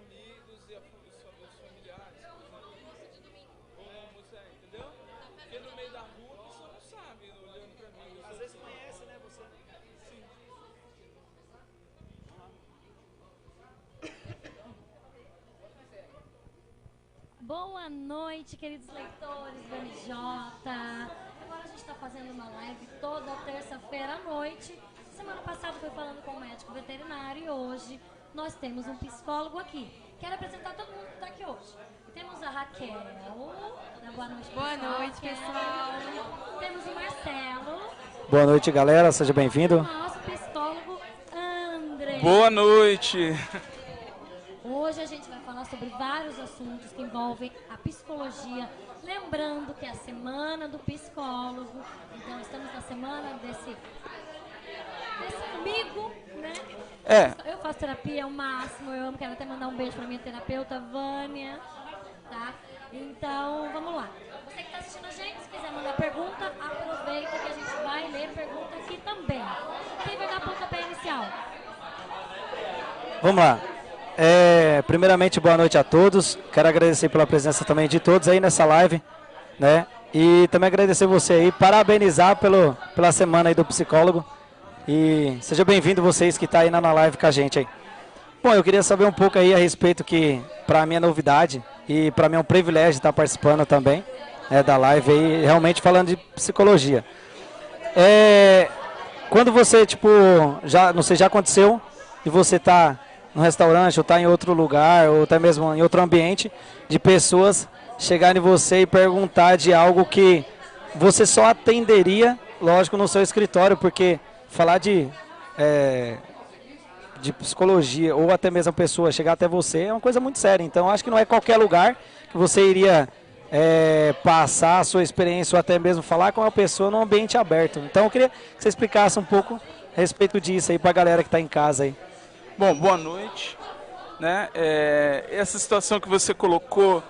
amigos e os familiares, por exemplo. Ou no almoço, entendeu? Porque no meio da rua a pessoa não sabe, olhando pra mim. Às vezes conhece, né, você? Sim. Boa noite, queridos leitores do NJ. Agora a gente está fazendo uma live toda terça-feira à noite. Semana passada foi falando com o médico veterinário e hoje nós temos um psicólogo aqui. Quero apresentar todo mundo que está aqui hoje. Temos a Raquel. Boa noite, pessoal. Boa noite, pessoal. Temos o Marcelo. Boa noite, galera. Seja bem-vindo. Nosso psicólogo André. Boa noite. Hoje a gente vai falar sobre vários assuntos que envolvem a psicologia. Lembrando que é a semana do psicólogo. Então estamos na semana desse amigo, né? Eu faço terapia ao máximo, eu amo, quero até mandar um beijo pra minha terapeuta, Vânia, tá? Então, vamos lá. Você que está assistindo a gente, se quiser mandar pergunta, aproveita que a gente vai ler pergunta aqui também. Quem vai dar pontapé inicial? Vamos lá. Primeiramente, boa noite a todos. Quero agradecer pela presença também de todos aí nessa live, né? E também agradecer você aí, parabenizar pela semana aí do psicólogo. E seja bem-vindo vocês que estão aí na live com a gente aí. Bom, eu queria saber um pouco aí a respeito que, para mim é novidade e para mim é um privilégio estar participando também da live aí, realmente falando de psicologia. Quando você, não sei, já aconteceu e você está no restaurante ou está em outro lugar ou até mesmo em outro ambiente, de pessoas chegarem em você e perguntar de algo que você só atenderia, lógico, no seu escritório, porque falar de psicologia ou até mesmo a pessoa chegar até você é uma coisa muito séria. Então, acho que não é qualquer lugar que você iria passar a sua experiência ou até mesmo falar com uma pessoa num ambiente aberto. Então, eu queria que você explicasse um pouco a respeito disso aí para a galera que está em casa aí. Bom, boa noite. Né? Essa situação que você colocou,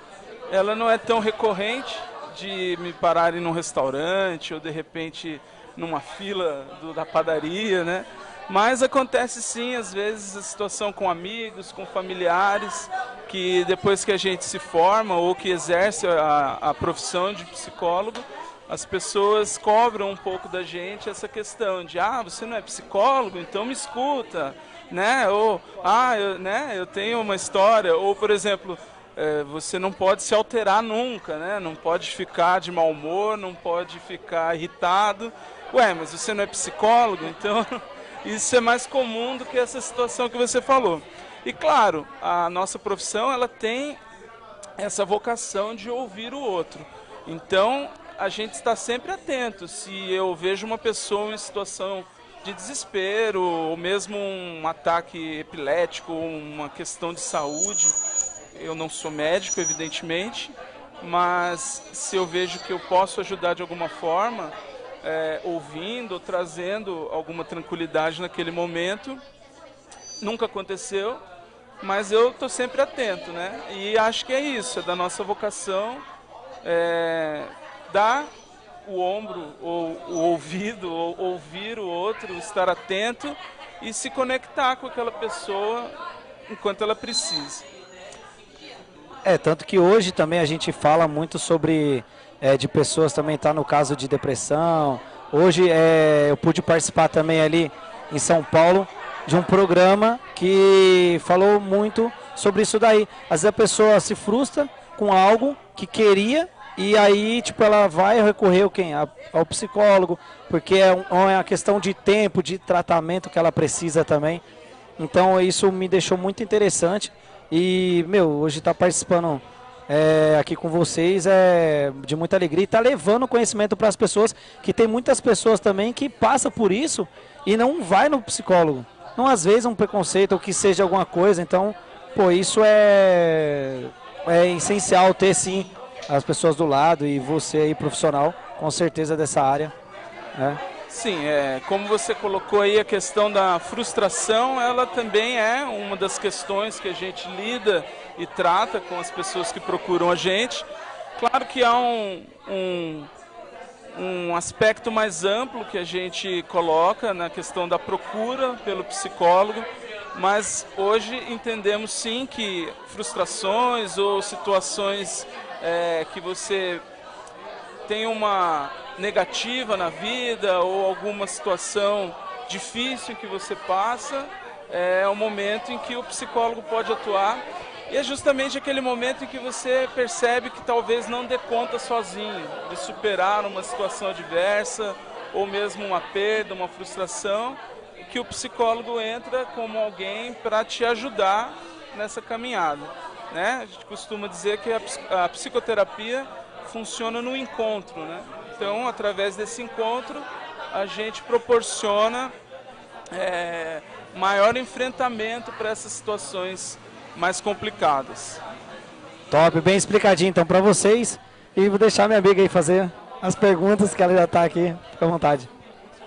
ela não é tão recorrente de me pararem num restaurante ou de repente numa fila da padaria, né? Mas acontece sim, às vezes, a situação com amigos, com familiares, que depois que a gente se forma ou que exerce a profissão de psicólogo, as pessoas cobram um pouco da gente essa questão de, você não é psicólogo, então me escuta, né? Ou, eu tenho uma história, ou, por exemplo, você não pode se alterar nunca, né? Não pode ficar de mau humor, não pode ficar irritado. Ué, mas você não é psicólogo? Então, isso é mais comum do que essa situação que você falou. E, claro, a nossa profissão, ela tem essa vocação de ouvir o outro. Então, a gente está sempre atento. Se eu vejo uma pessoa em situação de desespero, ou mesmo um ataque epilético, uma questão de saúde, eu não sou médico, evidentemente, mas se eu vejo que eu posso ajudar de alguma forma, ouvindo, trazendo alguma tranquilidade naquele momento, nunca aconteceu, mas eu estou sempre atento, né? E acho que é isso, é da nossa vocação, dar o ombro, ou o ouvido, ou ouvir o outro, estar atento e se conectar com aquela pessoa enquanto ela precisa. Tanto que hoje também a gente fala muito sobre de pessoas também estar no caso de depressão. Hoje eu pude participar também ali em São Paulo de um programa que falou muito sobre isso daí. Às vezes a pessoa se frustra com algo que queria e aí ela vai recorrer ao psicólogo, porque é uma questão de tempo, de tratamento que ela precisa também. Então isso me deixou muito interessante. E, hoje estar participando aqui com vocês é de muita alegria e está levando conhecimento para as pessoas, que tem muitas pessoas também que passam por isso e não vai no psicólogo. Não, às vezes, um preconceito ou que seja alguma coisa. Então, isso é essencial ter, sim, as pessoas do lado e você aí, profissional, com certeza dessa área, né? Sim, como você colocou aí, a questão da frustração, ela também é uma das questões que a gente lida e trata com as pessoas que procuram a gente. Claro que há um aspecto mais amplo que a gente coloca na questão da procura pelo psicólogo, mas hoje entendemos sim que frustrações ou situações que você tem uma negativa na vida ou alguma situação difícil que você passa, é o momento em que o psicólogo pode atuar. E é justamente aquele momento em que você percebe que talvez não dê conta sozinho de superar uma situação adversa ou mesmo uma perda, uma frustração, que o psicólogo entra como alguém para te ajudar nessa caminhada, né? A gente costuma dizer que a psicoterapia funciona no encontro, né? Então, através desse encontro, a gente proporciona maior enfrentamento para essas situações mais complicadas. Top, bem explicadinho então para vocês. E vou deixar minha amiga aí fazer as perguntas que ela já está aqui. Fica à vontade.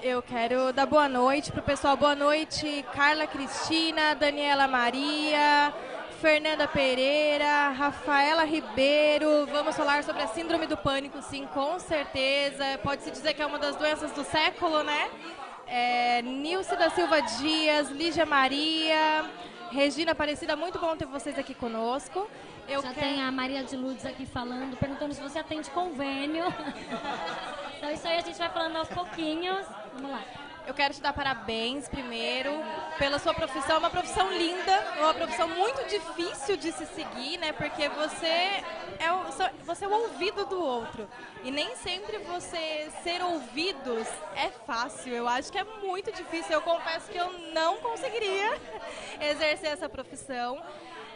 Eu quero dar boa noite pro pessoal. Boa noite, Carla Cristina, Daniela Maria, Fernanda Pereira, Rafaela Ribeiro. Vamos falar sobre a síndrome do pânico, sim, com certeza. Pode-se dizer que é uma das doenças do século, né? Nilce da Silva Dias, Lígia Maria, Regina Aparecida, muito bom ter vocês aqui conosco. Tem a Maria de Lourdes aqui falando, perguntando se você atende convênio. Então isso aí a gente vai falando aos pouquinhos. Vamos lá. Eu quero te dar parabéns primeiro pela sua profissão, uma profissão linda, uma profissão muito difícil de se seguir, né? Porque você é o ouvido do outro. E nem sempre você ser ouvidos é fácil. Eu acho que é muito difícil. Eu confesso que eu não conseguiria exercer essa profissão.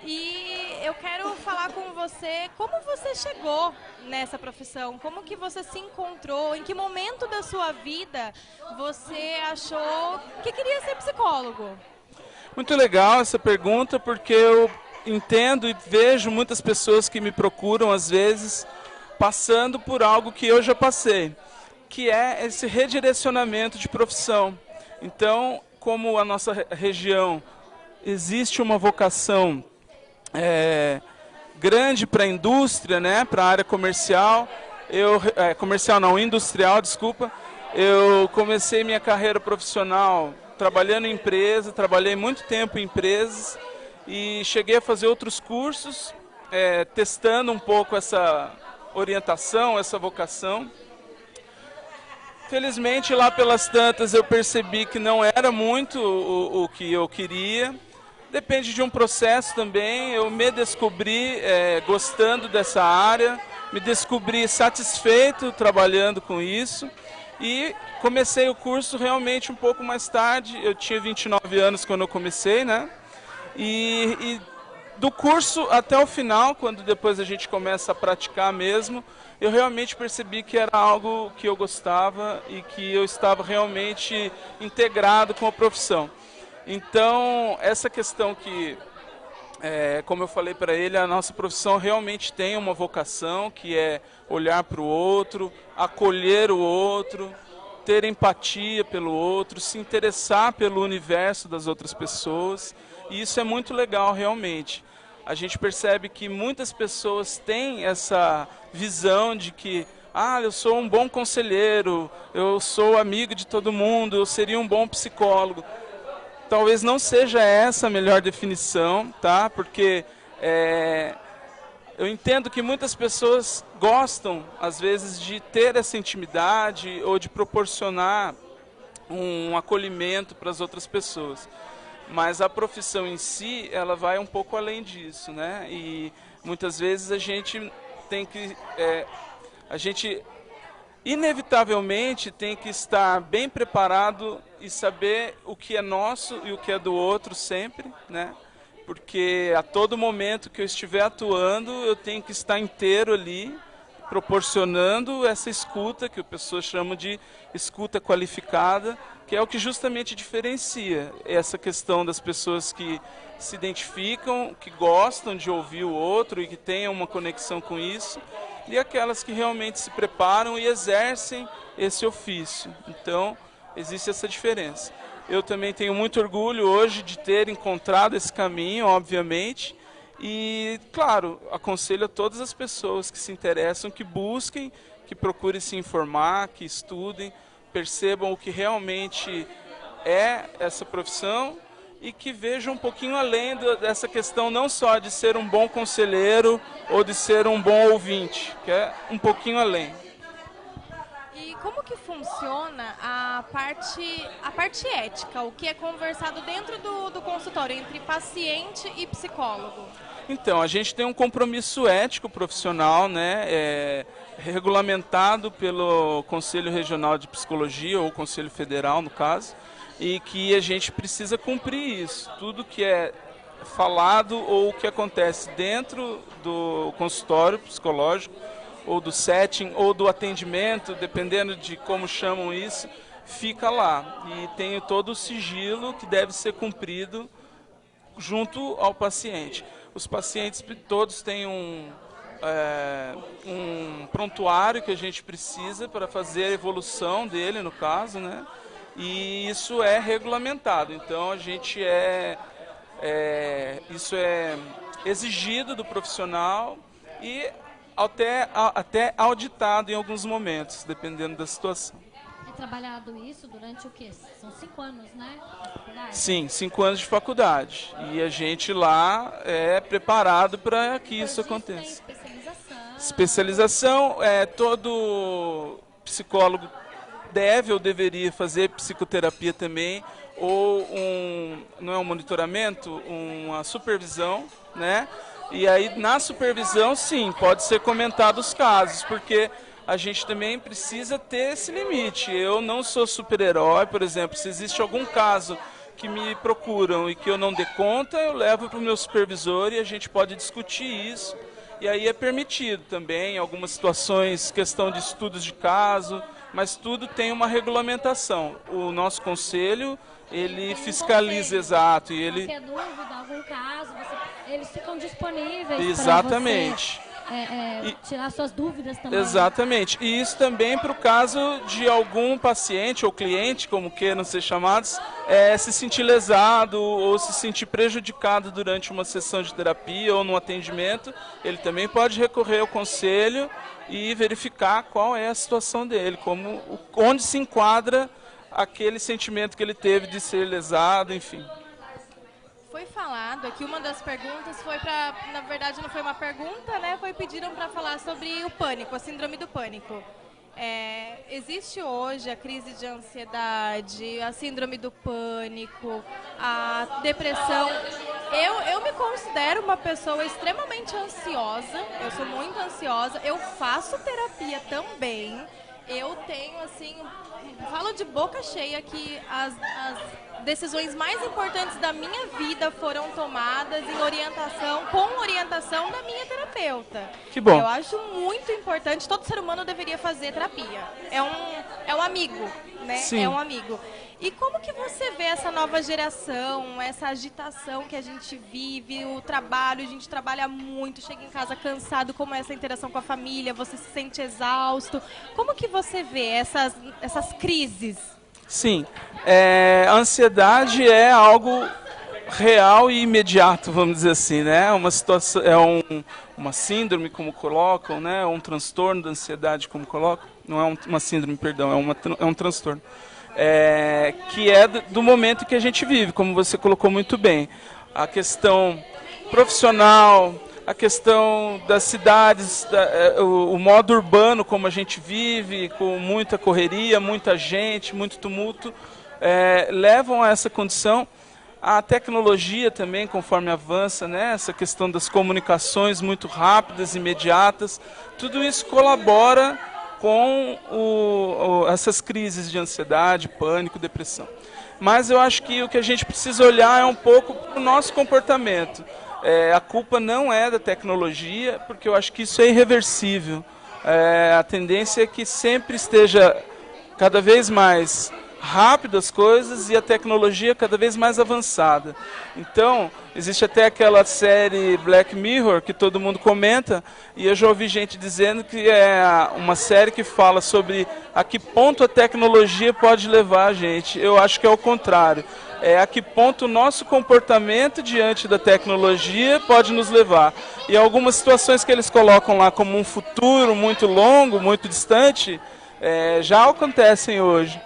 E eu quero falar com você como você chegou nessa profissão, como que você se encontrou, em que momento da sua vida você achou que queria ser psicólogo? Muito legal essa pergunta, porque eu entendo e vejo muitas pessoas que me procuram às vezes passando por algo que eu já passei, que é esse redirecionamento de profissão. Então, como a nossa região existe uma vocação grande para a indústria, né, para a área comercial. Industrial, desculpa. Eu comecei minha carreira profissional trabalhando em empresa, trabalhei muito tempo em empresas e cheguei a fazer outros cursos, testando um pouco essa orientação, essa vocação. Felizmente, lá pelas tantas, eu percebi que não era muito o que eu queria. Depende de um processo também. Eu me descobri gostando dessa área, me descobri satisfeito trabalhando com isso e comecei o curso realmente um pouco mais tarde. Eu tinha 29 anos quando eu comecei, né? E do curso até o final, quando depois a gente começa a praticar mesmo, eu realmente percebi que era algo que eu gostava e que eu estava realmente integrado com a profissão. Então, essa questão que, como eu falei para ele, a nossa profissão realmente tem uma vocação, que é olhar para o outro, acolher o outro, ter empatia pelo outro, se interessar pelo universo das outras pessoas. E isso é muito legal, realmente. A gente percebe que muitas pessoas têm essa visão de que eu sou um bom conselheiro, eu sou amigo de todo mundo, eu seria um bom psicólogo. Talvez não seja essa a melhor definição, tá? Porque eu entendo que muitas pessoas gostam, às vezes, de ter essa intimidade ou de proporcionar um acolhimento para as outras pessoas. Mas a profissão em si, ela vai um pouco além disso, né? E muitas vezes a gente tem que... inevitavelmente tem que estar bem preparado e saber o que é nosso e o que é do outro sempre, né? Porque a todo momento que eu estiver atuando, eu tenho que estar inteiro ali, proporcionando essa escuta, que o pessoal chama de escuta qualificada, que é o que justamente diferencia essa questão das pessoas que se identificam, que gostam de ouvir o outro e que tenham uma conexão com isso, e aquelas que realmente se preparam e exercem esse ofício. Então, existe essa diferença. Eu também tenho muito orgulho hoje de ter encontrado esse caminho, obviamente, e, claro, aconselho a todas as pessoas que se interessam, que busquem, que procurem se informar, que estudem, percebam o que realmente é essa profissão e que veja um pouquinho além dessa questão não só de ser um bom conselheiro ou de ser um bom ouvinte, que é um pouquinho além. E como que funciona a parte ética, o que é conversado dentro do consultório entre paciente e psicólogo? Então, a gente tem um compromisso ético profissional, né, regulamentado pelo Conselho Regional de Psicologia, ou Conselho Federal, no caso, e que a gente precisa cumprir isso. Tudo que é falado ou que acontece dentro do consultório psicológico, ou do setting, ou do atendimento, dependendo de como chamam isso, fica lá. E tem todo o sigilo que deve ser cumprido junto ao paciente. Os pacientes todos têm um prontuário que a gente precisa para fazer a evolução dele, no caso, né? E isso é regulamentado. Então, a gente isso é exigido do profissional e até auditado em alguns momentos, dependendo da situação. É trabalhado isso durante o quê? São 5 anos, né? Na faculdade? Sim, 5 anos de faculdade. E a gente lá é preparado para que isso aconteça. Tem especialização. Especialização, todo psicólogo deve ou deveria fazer psicoterapia também, ou não é um monitoramento, uma supervisão, né? E aí na supervisão, sim, pode ser comentado os casos, porque a gente também precisa ter esse limite. Eu não sou super-herói, por exemplo, se existe algum caso que me procuram e que eu não dê conta, eu levo para o meu supervisor e a gente pode discutir isso. E aí é permitido também, em algumas situações, questão de estudos de caso, mas tudo tem uma regulamentação. O nosso conselho, ele fiscaliza, exato. E ele... Qualquer dúvida, algum caso, eles ficam disponíveis. Exatamente. Para você tirar suas dúvidas também. Exatamente. E isso também para o caso de algum paciente ou cliente, como queiram ser chamados, se sentir lesado ou se sentir prejudicado durante uma sessão de terapia ou no atendimento, ele também pode recorrer ao conselho e verificar qual é a situação dele, onde se enquadra aquele sentimento que ele teve de ser lesado, enfim. Foi falado aqui, uma das perguntas foi na verdade não foi uma pergunta, né? Pediram para falar sobre o pânico, a síndrome do pânico. Existe hoje a crise de ansiedade, a síndrome do pânico, a depressão. Eu me considero uma pessoa extremamente ansiosa, eu sou muito ansiosa, eu faço terapia também. Eu tenho, assim, falo de boca cheia que as decisões mais importantes da minha vida foram tomadas com orientação da minha terapeuta. Que bom. Eu acho muito importante, todo ser humano deveria fazer terapia. É um amigo, né? Sim. É um amigo. E como que você vê essa nova geração, essa agitação que a gente vive, o trabalho, a gente trabalha muito, chega em casa cansado, como é essa interação com a família, você se sente exausto. Como que você vê essas crises? Sim, a ansiedade é algo real e imediato, vamos dizer assim, né? Uma situação, uma síndrome, como colocam, né? Um transtorno da ansiedade, como colocam. Não é uma síndrome, perdão, é um transtorno. Que é do momento que a gente vive, como você colocou muito bem. A questão profissional, a questão das cidades, o modo urbano como a gente vive, com muita correria, muita gente, muito tumulto, levam a essa condição. A tecnologia também, conforme avança, né, essa questão das comunicações muito rápidas, imediatas, tudo isso colabora com essas crises de ansiedade, pânico, depressão. Mas eu acho que o que a gente precisa olhar é um pouco para o nosso comportamento. A culpa não é da tecnologia, porque eu acho que isso é irreversível. A tendência é que sempre esteja cada vez mais rápido as coisas e a tecnologia cada vez mais avançada. Então, existe até aquela série Black Mirror que todo mundo comenta, e eu já ouvi gente dizendo que é uma série que fala sobre a que ponto a tecnologia pode levar a gente. Eu acho que é o contrário. A que ponto o nosso comportamento diante da tecnologia pode nos levar. E algumas situações que eles colocam lá como um futuro muito longo, muito distante, já acontecem hoje.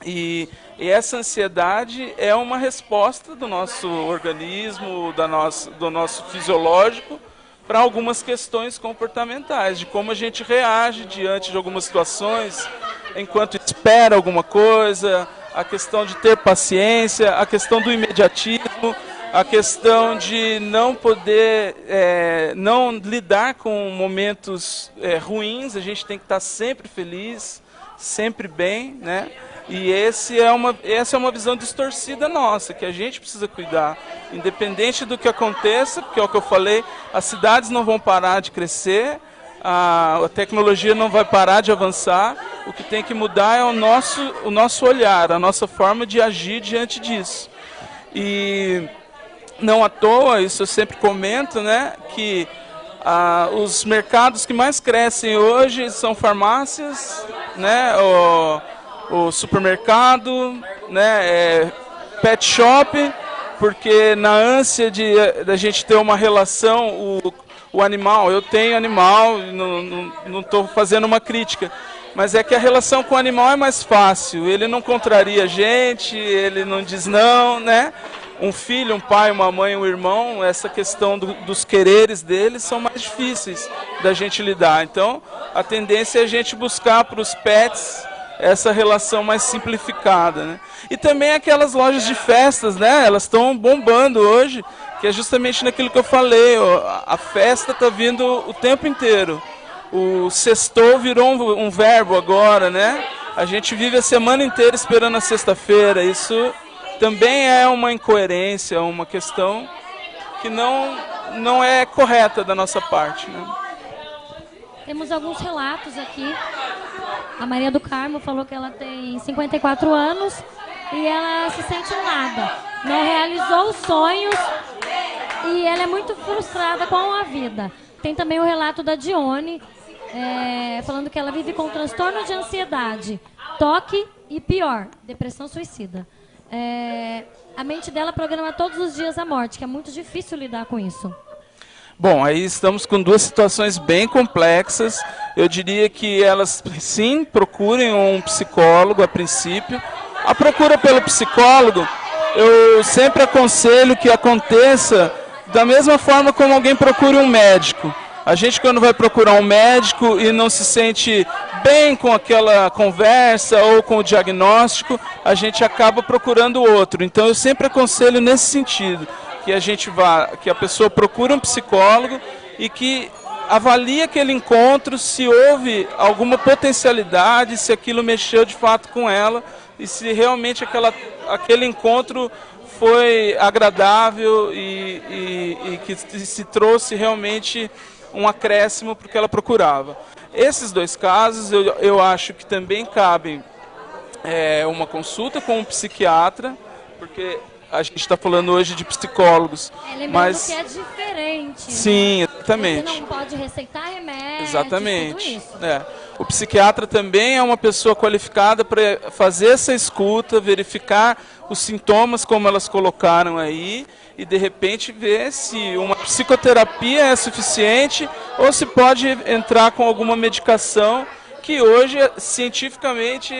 E E essa ansiedade é uma resposta do nosso organismo, do nosso fisiológico, para algumas questões comportamentais, de como a gente reage diante de algumas situações, enquanto espera alguma coisa, a questão de ter paciência, a questão do imediatismo, a questão de não poder, não lidar com momentos ruins, a gente tem que estar sempre feliz, sempre bem, né? E essa é uma visão distorcida nossa, que a gente precisa cuidar, independente do que aconteça, porque é o que eu falei, as cidades não vão parar de crescer, a tecnologia não vai parar de avançar, o que tem que mudar é o nosso olhar, a nossa forma de agir diante disso. E não à toa, isso eu sempre comento, né, que os mercados que mais crescem hoje são farmácias, né, o supermercado, né, pet shop, porque na ânsia da gente ter uma relação, o animal, eu tenho animal, não estou fazendo uma crítica, mas é que a relação com o animal é mais fácil, ele não contraria a gente, ele não diz não, né? Um filho, um pai, uma mãe, um irmão, essa questão dos quereres deles são mais difíceis da gente lidar. Então, a tendência é a gente buscar para os pets essa relação mais simplificada, né? E também aquelas lojas de festas, né? Elas estão bombando hoje, que é justamente naquilo que eu falei, a festa está vindo o tempo inteiro. O sextou virou um verbo agora, né? A gente vive a semana inteira esperando a sexta-feira. Isso também é uma incoerência, uma questão que não é correta da nossa parte, né? Temos alguns relatos aqui. A Maria do Carmo falou que ela tem 54 anos e ela se sente nada. Não realizou os sonhos e ela é muito frustrada com a vida. Tem também o relato da Dione, falando que ela vive com transtorno de ansiedade, toque e pior, depressão suicida. A mente dela programa todos os dias a morte, que é muito difícil lidar com isso. Bom, aí estamos com duas situações bem complexas. Eu diria que elas, sim, procurem um psicólogo a princípio. A procura pelo psicólogo, eu sempre aconselho que aconteça da mesma forma como alguém procura um médico. A gente, quando vai procurar um médico e não se sente bem com aquela conversa ou com o diagnóstico, a gente acaba procurando outro. Então, eu sempre aconselho nesse sentido, que a pessoa procure um psicólogo e que avalie aquele encontro, se houve alguma potencialidade, se aquilo mexeu de fato com ela e se realmente aquele encontro foi agradável e que se trouxe realmente um acréscimo para o que ela procurava. Esses dois casos eu acho que também cabem uma consulta com um psiquiatra, porque a gente está falando hoje de psicólogos. Lembrando que é diferente. Sim, exatamente. Você não pode receitar remédio. Exatamente. Tudo isso. O psiquiatra também é uma pessoa qualificada para fazer essa escuta, verificar os sintomas como elas colocaram aí e de repente ver se uma psicoterapia é suficiente ou se pode entrar com alguma medicação, que hoje, cientificamente,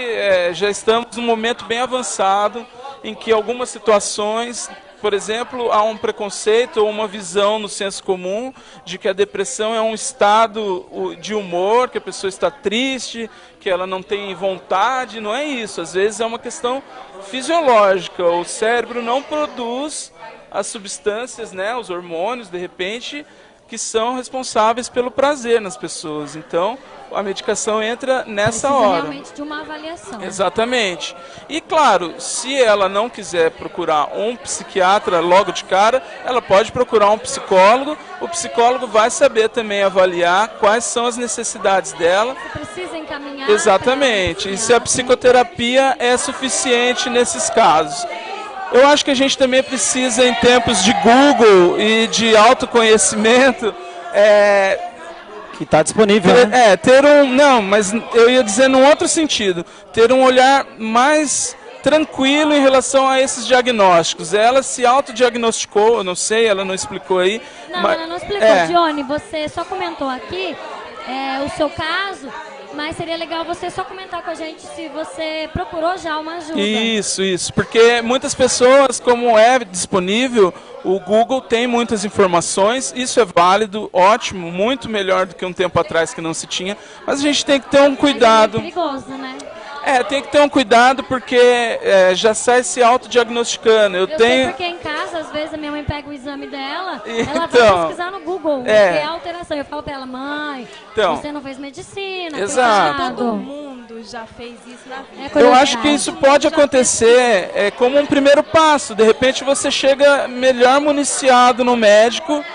já estamos num momento bem avançado em que algumas situações, por exemplo, há um preconceito ou uma visão no senso comum de que a depressão é um estado de humor, que a pessoa está triste, que ela não tem vontade. Não é isso. Às vezes é uma questão fisiológica. O cérebro não produz as substâncias, né, os hormônios, de repente, que são responsáveis pelo prazer nas pessoas. Então, a medicação entra nessa hora. Realmente de uma avaliação. Exatamente. E claro, se ela não quiser procurar um psiquiatra logo de cara, ela pode procurar um psicólogo. O psicólogo vai saber também avaliar quais são as necessidades dela. Você precisa encaminhar. Exatamente. E se a psicoterapia é suficiente nesses casos. Eu acho que a gente também precisa, em tempos de Google e de autoconhecimento, que está disponível, né? Não, mas eu ia dizer num outro sentido, ter um olhar mais tranquilo em relação a esses diagnósticos. Ela se autodiagnosticou, eu não sei, ela não explicou aí. Não, ela não explicou. Dione, você só comentou aqui o seu caso, Mas seria legal você só comentar com a gente se você procurou já uma ajuda. Isso, porque muitas pessoas, como é disponível, o Google tem muitas informações, isso é válido, ótimo, muito melhor do que um tempo atrás que não se tinha, mas a gente tem que ter um cuidado. Mas é perigoso, né? Tem que ter um cuidado porque já sai se autodiagnosticando. Eu tenho... sei porque em casa, às vezes, a minha mãe pega o exame dela, então, ela vai pesquisar no Google o que é alteração. Eu falo pra ela, mãe, você não fez medicina. Exato. Todo mundo já fez isso na vida. Eu acho que isso pode acontecer como um primeiro passo. De repente você chega melhor municiado no médico,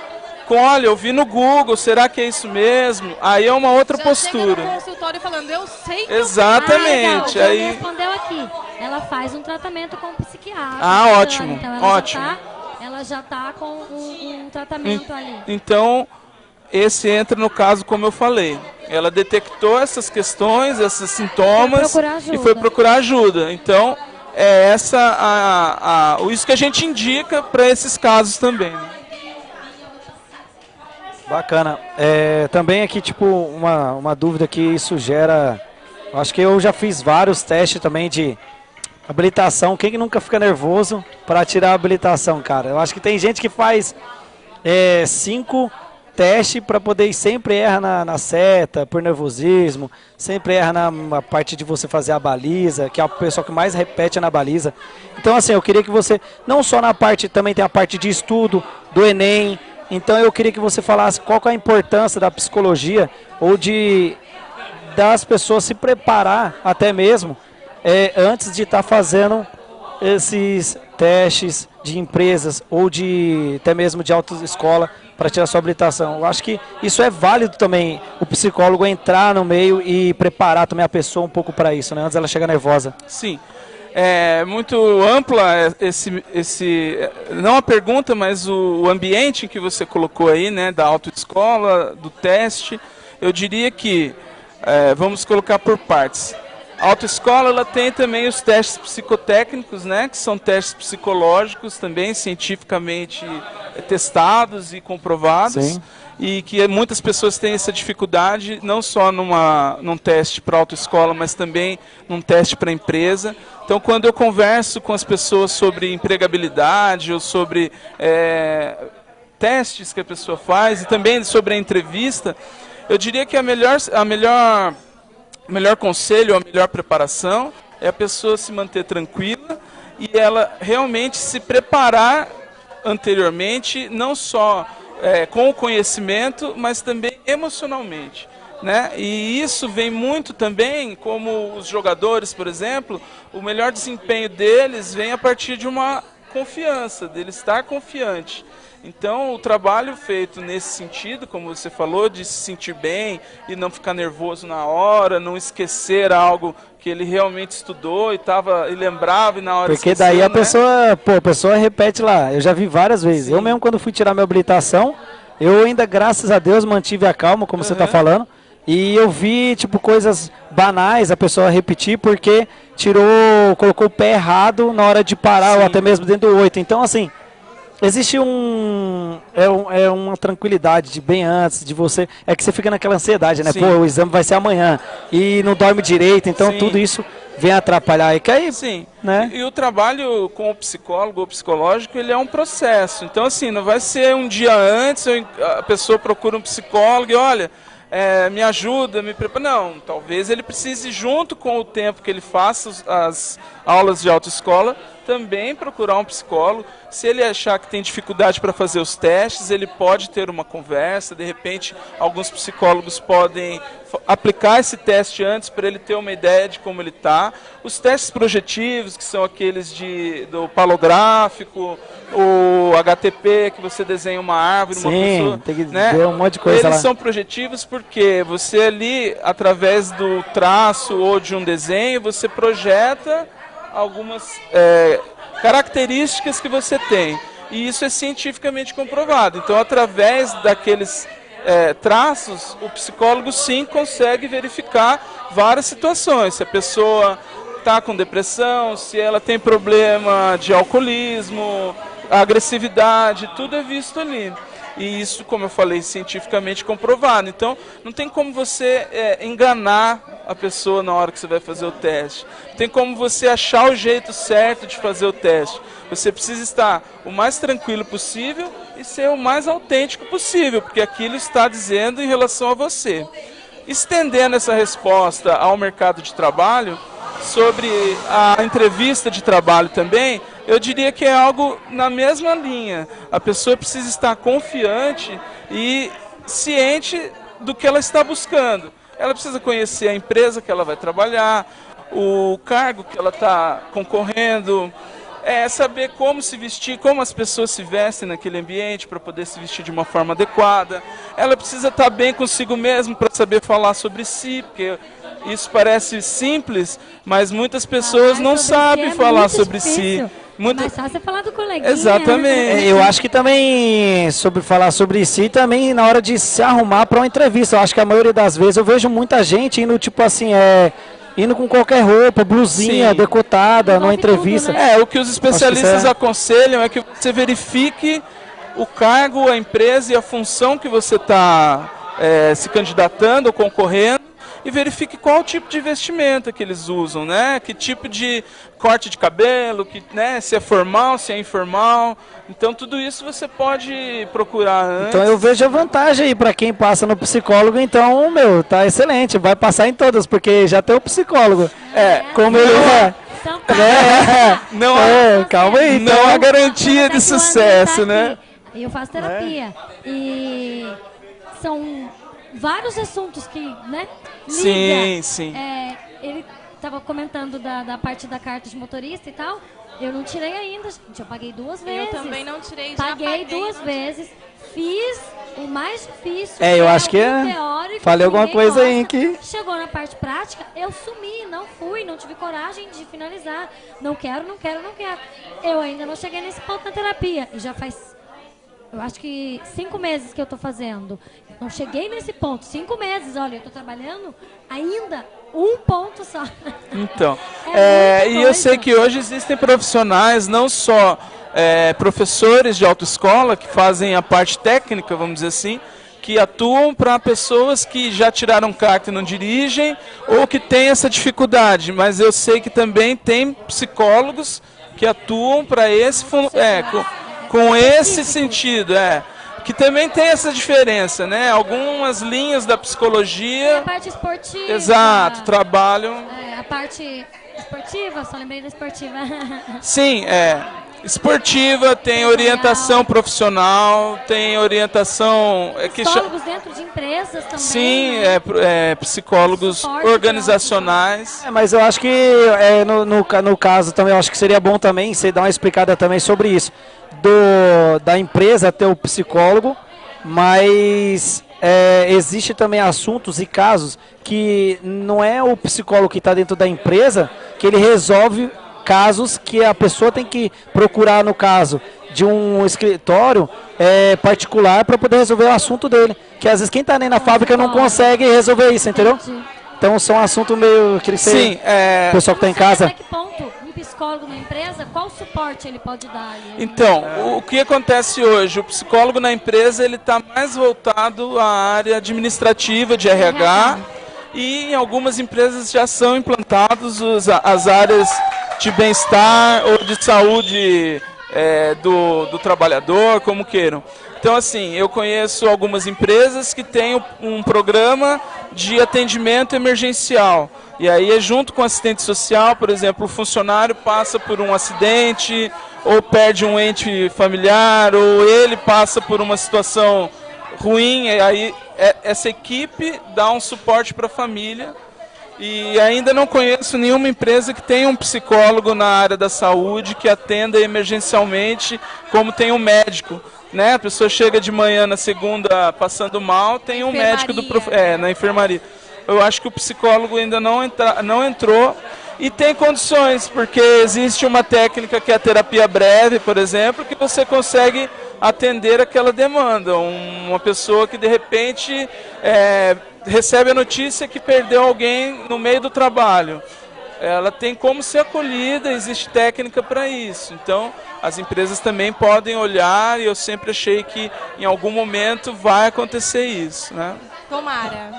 olha, eu vi no Google, será que é isso mesmo? Aí é uma outra postura. Chega no consultório falando, eu sei que exatamente. Aí aí respondeu aqui. Ela faz um tratamento com um psiquiatra. Ótimo, então ela já tá com um tratamento ali. Então, esse entra no caso, como eu falei. Ela detectou essas questões, esses sintomas e foi procurar ajuda. Então, é isso que a gente indica para esses casos também, né? Bacana. Também aqui, tipo, uma dúvida que isso gera... Acho que eu já fiz vários testes também de habilitação. Quem que nunca fica nervoso para tirar a habilitação, cara? Eu acho que tem gente que faz 5 testes para poder ir, sempre erra na seta, por nervosismo, sempre erra na parte de você fazer a baliza, que é a pessoa que mais repete na baliza. Então, assim, eu queria que você, não só na parte, também tem a parte de estudo do Enem. Então eu queria que você falasse qual que é a importância da psicologia ou das pessoas se preparar até mesmo antes de estar fazendo esses testes de empresas ou até mesmo de autoescola para tirar sua habilitação. Eu acho que isso é válido também, o psicólogo entrar no meio e preparar também a pessoa um pouco para isso, né? Antes ela chega nervosa. Sim. É muito ampla não a pergunta, mas o ambiente que você colocou aí, né, da autoescola, do teste. Eu diria que, vamos colocar por partes. A autoescola, ela tem também os testes psicotécnicos, né, que são testes psicológicos também, cientificamente testados e comprovados. Sim. E que muitas pessoas têm essa dificuldade, não só num teste para autoescola, mas também num teste para empresa. Então, quando eu converso com as pessoas sobre empregabilidade ou sobre testes que a pessoa faz e também sobre a entrevista, eu diria que o melhor conselho, a melhor preparação é a pessoa se manter tranquila e ela realmente se preparar anteriormente, não só com o conhecimento, mas também emocionalmente, né? E isso vem muito também, como os jogadores, por exemplo, o melhor desempenho deles vem a partir de uma confiança, dele estar confiante. Então, o trabalho feito nesse sentido, como você falou, de se sentir bem e não ficar nervoso na hora, não esquecer algo que ele realmente estudou e lembrava e na hora porque esqueceu, daí a né? pessoa repete lá. Eu já vi várias vezes. Sim. Eu mesmo, quando fui tirar minha habilitação, eu ainda, graças a Deus, mantive a calma, como você está falando. E eu vi, tipo, coisas banais a pessoa repetir porque colocou o pé errado na hora de parar. Sim. Ou até mesmo dentro do 8. Então, assim, existe uma tranquilidade de bem antes de você. É que você fica naquela ansiedade, né? Sim. Pô, o exame vai ser amanhã e não dorme direito, então sim, tudo isso vem atrapalhar. E que aí, sim, né? E o trabalho com o psicólogo ou psicológico, ele é um processo. Então, assim, não vai ser um dia antes, a pessoa procura um psicólogo e olha, me ajuda, me prepara. Não, talvez ele precise, junto com o tempo que ele faça as aulas de autoescola, também procurar um psicólogo. Se ele achar que tem dificuldade para fazer os testes, ele pode ter uma conversa. De repente, alguns psicólogos podem aplicar esse teste antes para ele ter uma ideia de como ele está. Os testes projetivos, que são aqueles do palográfico, o HTP, que você desenha uma árvore, sim, uma pessoa, tem que né? ver um monte de coisa Eles lá. são projetivos porque você ali, através do traço ou de um desenho, você projeta algumas características que você tem. E isso é cientificamente comprovado. Então, através daqueles traços, o psicólogo sim consegue verificar várias situações. Se a pessoa está com depressão, se ela tem problema de alcoolismo, agressividade, tudo é visto ali. E isso, como eu falei, cientificamente comprovado. Então, não tem como você enganar a pessoa na hora que você vai fazer o teste. Não tem como você achar o jeito certo de fazer o teste. Você precisa estar o mais tranquilo possível e ser o mais autêntico possível, porque aquilo está dizendo em relação a você. Estendendo essa resposta ao mercado de trabalho, sobre a entrevista de trabalho também, eu diria que é algo na mesma linha. A pessoa precisa estar confiante e ciente do que ela está buscando. Ela precisa conhecer a empresa que ela vai trabalhar, o cargo que ela está concorrendo, saber como se vestir, como as pessoas se vestem naquele ambiente para poder se vestir de uma forma adequada. Ela precisa estar bem consigo mesmo para saber falar sobre si, porque isso parece simples, mas muitas pessoas não sabem falar sobre si. Mas só você falar do coleguinha. Exatamente. Eu acho que também, sobre falar sobre si, também na hora de se arrumar para uma entrevista. Eu acho que a maioria das vezes eu vejo muita gente indo, tipo assim, indo com qualquer roupa, blusinha, Sim, decotada, numa entrevista. Tudo, né? O que os especialistas aconselham é que você verifique o cargo, a empresa e a função que você está se candidatando ou concorrendo, e verifique qual tipo de vestimenta que eles usam, né? Que tipo de corte de cabelo, se é formal, se é informal. Então tudo isso você pode procurar antes. Então eu vejo a vantagem aí para quem passa no psicólogo, então, tá excelente, vai passar em todas, porque já tem o psicólogo. Como ele é. São Paulo. Não, calma aí. Não há garantia de sucesso, né? Eu faço terapia. E são vários assuntos que, né? Sim, sim. Ele estava comentando da parte da carta de motorista e tal. Eu não tirei ainda, gente. Eu paguei 2 vezes. Eu também não tirei, Paguei 2 vezes. Fiz o mais difícil. Eu acho que teórico, falei alguma coisa gosta. aí que... Chegou na parte prática, eu sumi, não fui, não tive coragem de finalizar. Não quero. Eu ainda não cheguei nesse ponto na terapia. E já faz, eu acho que 5 meses que eu tô fazendo. Não cheguei nesse ponto. 5 meses, olha, eu tô trabalhando ainda 1 ponto só. Então, muita e eu coisa. sei que hoje existem profissionais, não só professores de autoescola, que fazem a parte técnica, vamos dizer assim, que atuam para pessoas que já tiraram carta e não dirigem, ou que têm essa dificuldade. Mas eu sei que também tem psicólogos que atuam para esse com esse sentido, que também tem essa diferença, né? Algumas linhas da psicologia. A parte esportiva. Exato, trabalham. A parte esportiva, só lembrei da esportiva. Sim, esportiva, tem orientação profissional, tem orientação... Psicólogos dentro de empresas também. Sim, né? psicólogos Suporte organizacionais. Mas eu acho que no caso também, eu acho que seria bom também você dar uma explicada também sobre isso. Da empresa ter o psicólogo, mas existe também assuntos e casos que não é o psicólogo que está dentro da empresa que ele resolve casos que a pessoa tem que procurar, no caso de um escritório particular, para poder resolver o assunto dele, que às vezes quem está nem na fábrica não consegue resolver isso, entendeu? Então são assuntos meio que Sim, o pessoal que está em casa. Até que ponto um psicólogo na empresa, qual suporte ele pode dar? Então, o que acontece hoje? O psicólogo na empresa ele está mais voltado à área administrativa de RH, e em algumas empresas já são implantados as áreas de bem-estar ou de saúde do trabalhador, como queiram. Então, assim, eu conheço algumas empresas que têm um programa de atendimento emergencial. E aí, junto com o assistente social, por exemplo, o funcionário passa por um acidente, ou perde um ente familiar, ou ele passa por uma situação ruim, e aí essa equipe dá um suporte para a família. E ainda não conheço nenhuma empresa que tenha um psicólogo na área da saúde que atenda emergencialmente, como tem um médico. Né? A pessoa chega de manhã na segunda passando mal, tem um médico na enfermaria. Eu acho que o psicólogo ainda não entrou e tem condições, porque existe uma técnica que é a terapia breve, por exemplo, que você consegue atender aquela demanda. Uma pessoa que de repente recebe a notícia que perdeu alguém no meio do trabalho. ela tem como ser acolhida, existe técnica para isso. Então, as empresas também podem olhar, e eu sempre achei que em algum momento vai acontecer isso, né? Tomara.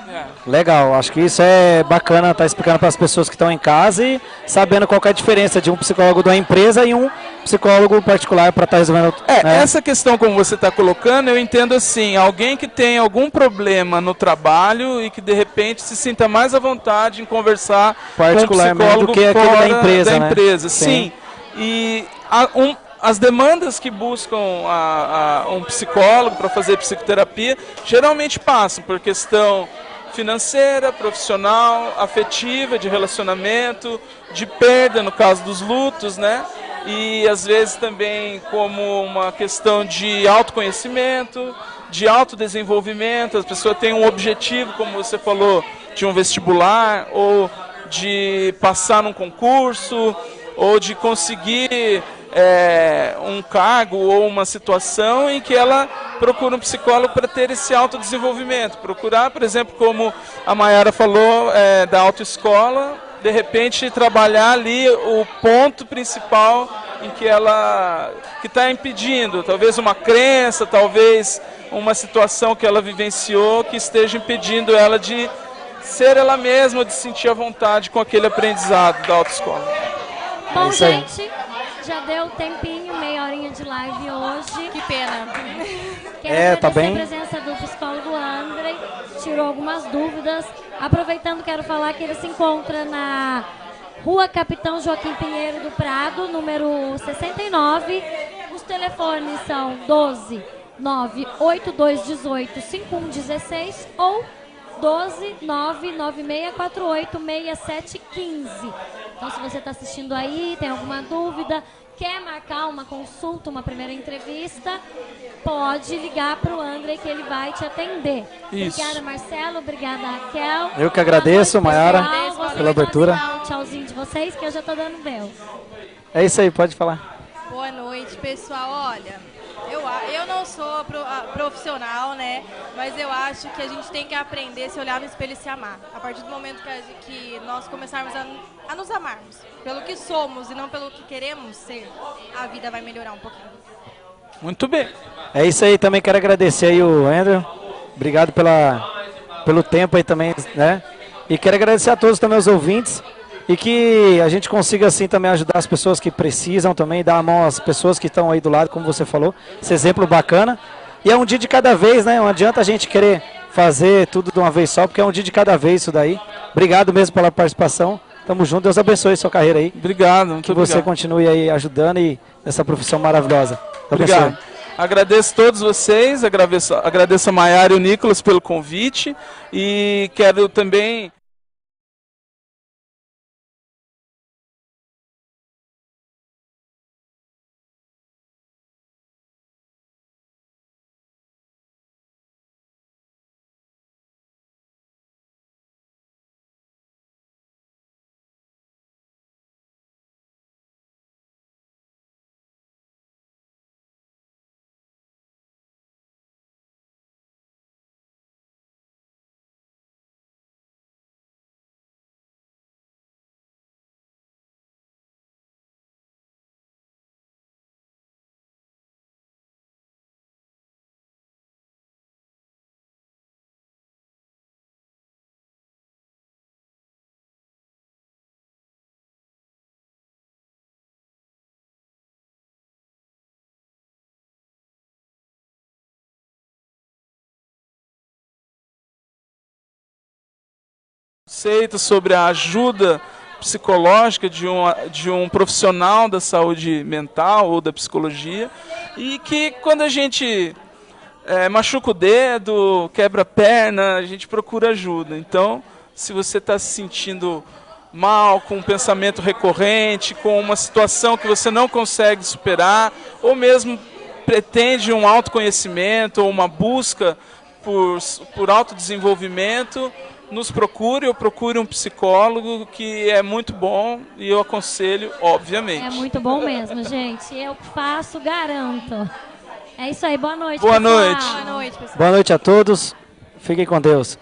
Legal, acho que isso é bacana estar explicando para as pessoas que estão em casa e sabendo qual que é a diferença de um psicólogo da empresa e um psicólogo particular para estar resolvendo. Né? Essa questão, como você está colocando, eu entendo assim, alguém que tem algum problema no trabalho e que de repente se sinta mais à vontade em conversar com um psicólogo do que aquele da empresa, né? Sim. E as demandas que buscam um psicólogo para fazer psicoterapia geralmente passam por questão financeira, profissional, afetiva, de relacionamento, de perda, no caso dos lutos, né? E às vezes também como uma questão de autoconhecimento, de autodesenvolvimento. A pessoa tem um objetivo, como você falou, de um vestibular, ou de passar num concurso, ou de conseguir um cargo ou uma situação em que ela procura um psicólogo para ter esse autodesenvolvimento. Procurar, por exemplo, como a Mayara falou, da autoescola, de repente trabalhar ali o ponto principal em que ela está impedindo, talvez uma crença, talvez uma situação que ela vivenciou que esteja impedindo ela de ser ela mesma, de sentir a vontade com aquele aprendizado da autoescola. Bom, gente, já deu um tempinho, meia horinha de live hoje. Que pena. Quero tá agradecer bem. a presença do psicólogo André, tirou algumas dúvidas. Aproveitando, quero falar que ele se encontra na Rua Capitão Joaquim Pinheiro do Prado, número 69. Os telefones são 12 98218 5116 ou 12 99648 6715. Então, se você está assistindo aí, tem alguma dúvida, quer marcar uma consulta, uma primeira entrevista, pode ligar para o André que ele vai te atender. Isso. Obrigada, Marcelo. Obrigada, Raquel. Eu que agradeço, Boa noite, Mayara, pessoal. Vocês pela abertura. podem dar um tchauzinho de vocês, que eu já estou dando meu. É isso aí, pode falar. Boa noite, pessoal. Olha, eu não sou profissional, né? Mas eu acho que a gente tem que aprender a se olhar no espelho e se amar. A partir do momento que nós começarmos a nos amarmos pelo que somos e não pelo que queremos ser, a vida vai melhorar um pouquinho. Muito bem. É isso aí, também quero agradecer aí o Andrew. Obrigado pelo tempo aí também, né? E quero agradecer a todos também os ouvintes. E que a gente consiga assim também ajudar as pessoas que precisam também, dar a mão às pessoas que estão aí do lado, como você falou. Esse exemplo bacana. E é um dia de cada vez, né? Não adianta a gente querer fazer tudo de uma vez só, porque é um dia de cada vez isso daí. Obrigado mesmo pela participação. Tamo junto, Deus abençoe a sua carreira aí. Obrigado, muito que você obrigado. Continue aí ajudando e nessa profissão maravilhosa. Deus Obrigado. abençoe. Agradeço a todos vocês, agradeço a Mayara e o Nicolas pelo convite e quero também... Conceito sobre a ajuda psicológica de um profissional da saúde mental ou da psicologia, e que quando a gente machuca o dedo, quebra a perna, a gente procura ajuda. Então, se você está se sentindo mal, com um pensamento recorrente, com uma situação que você não consegue superar, ou mesmo pretende um autoconhecimento ou uma busca por autodesenvolvimento, nos procure ou procure um psicólogo, que é muito bom e eu aconselho, obviamente. É muito bom mesmo, gente. Eu faço, garanto. É isso aí, boa noite, Boa pessoal. noite. Boa noite, pessoal. Boa noite a todos. Fiquem com Deus.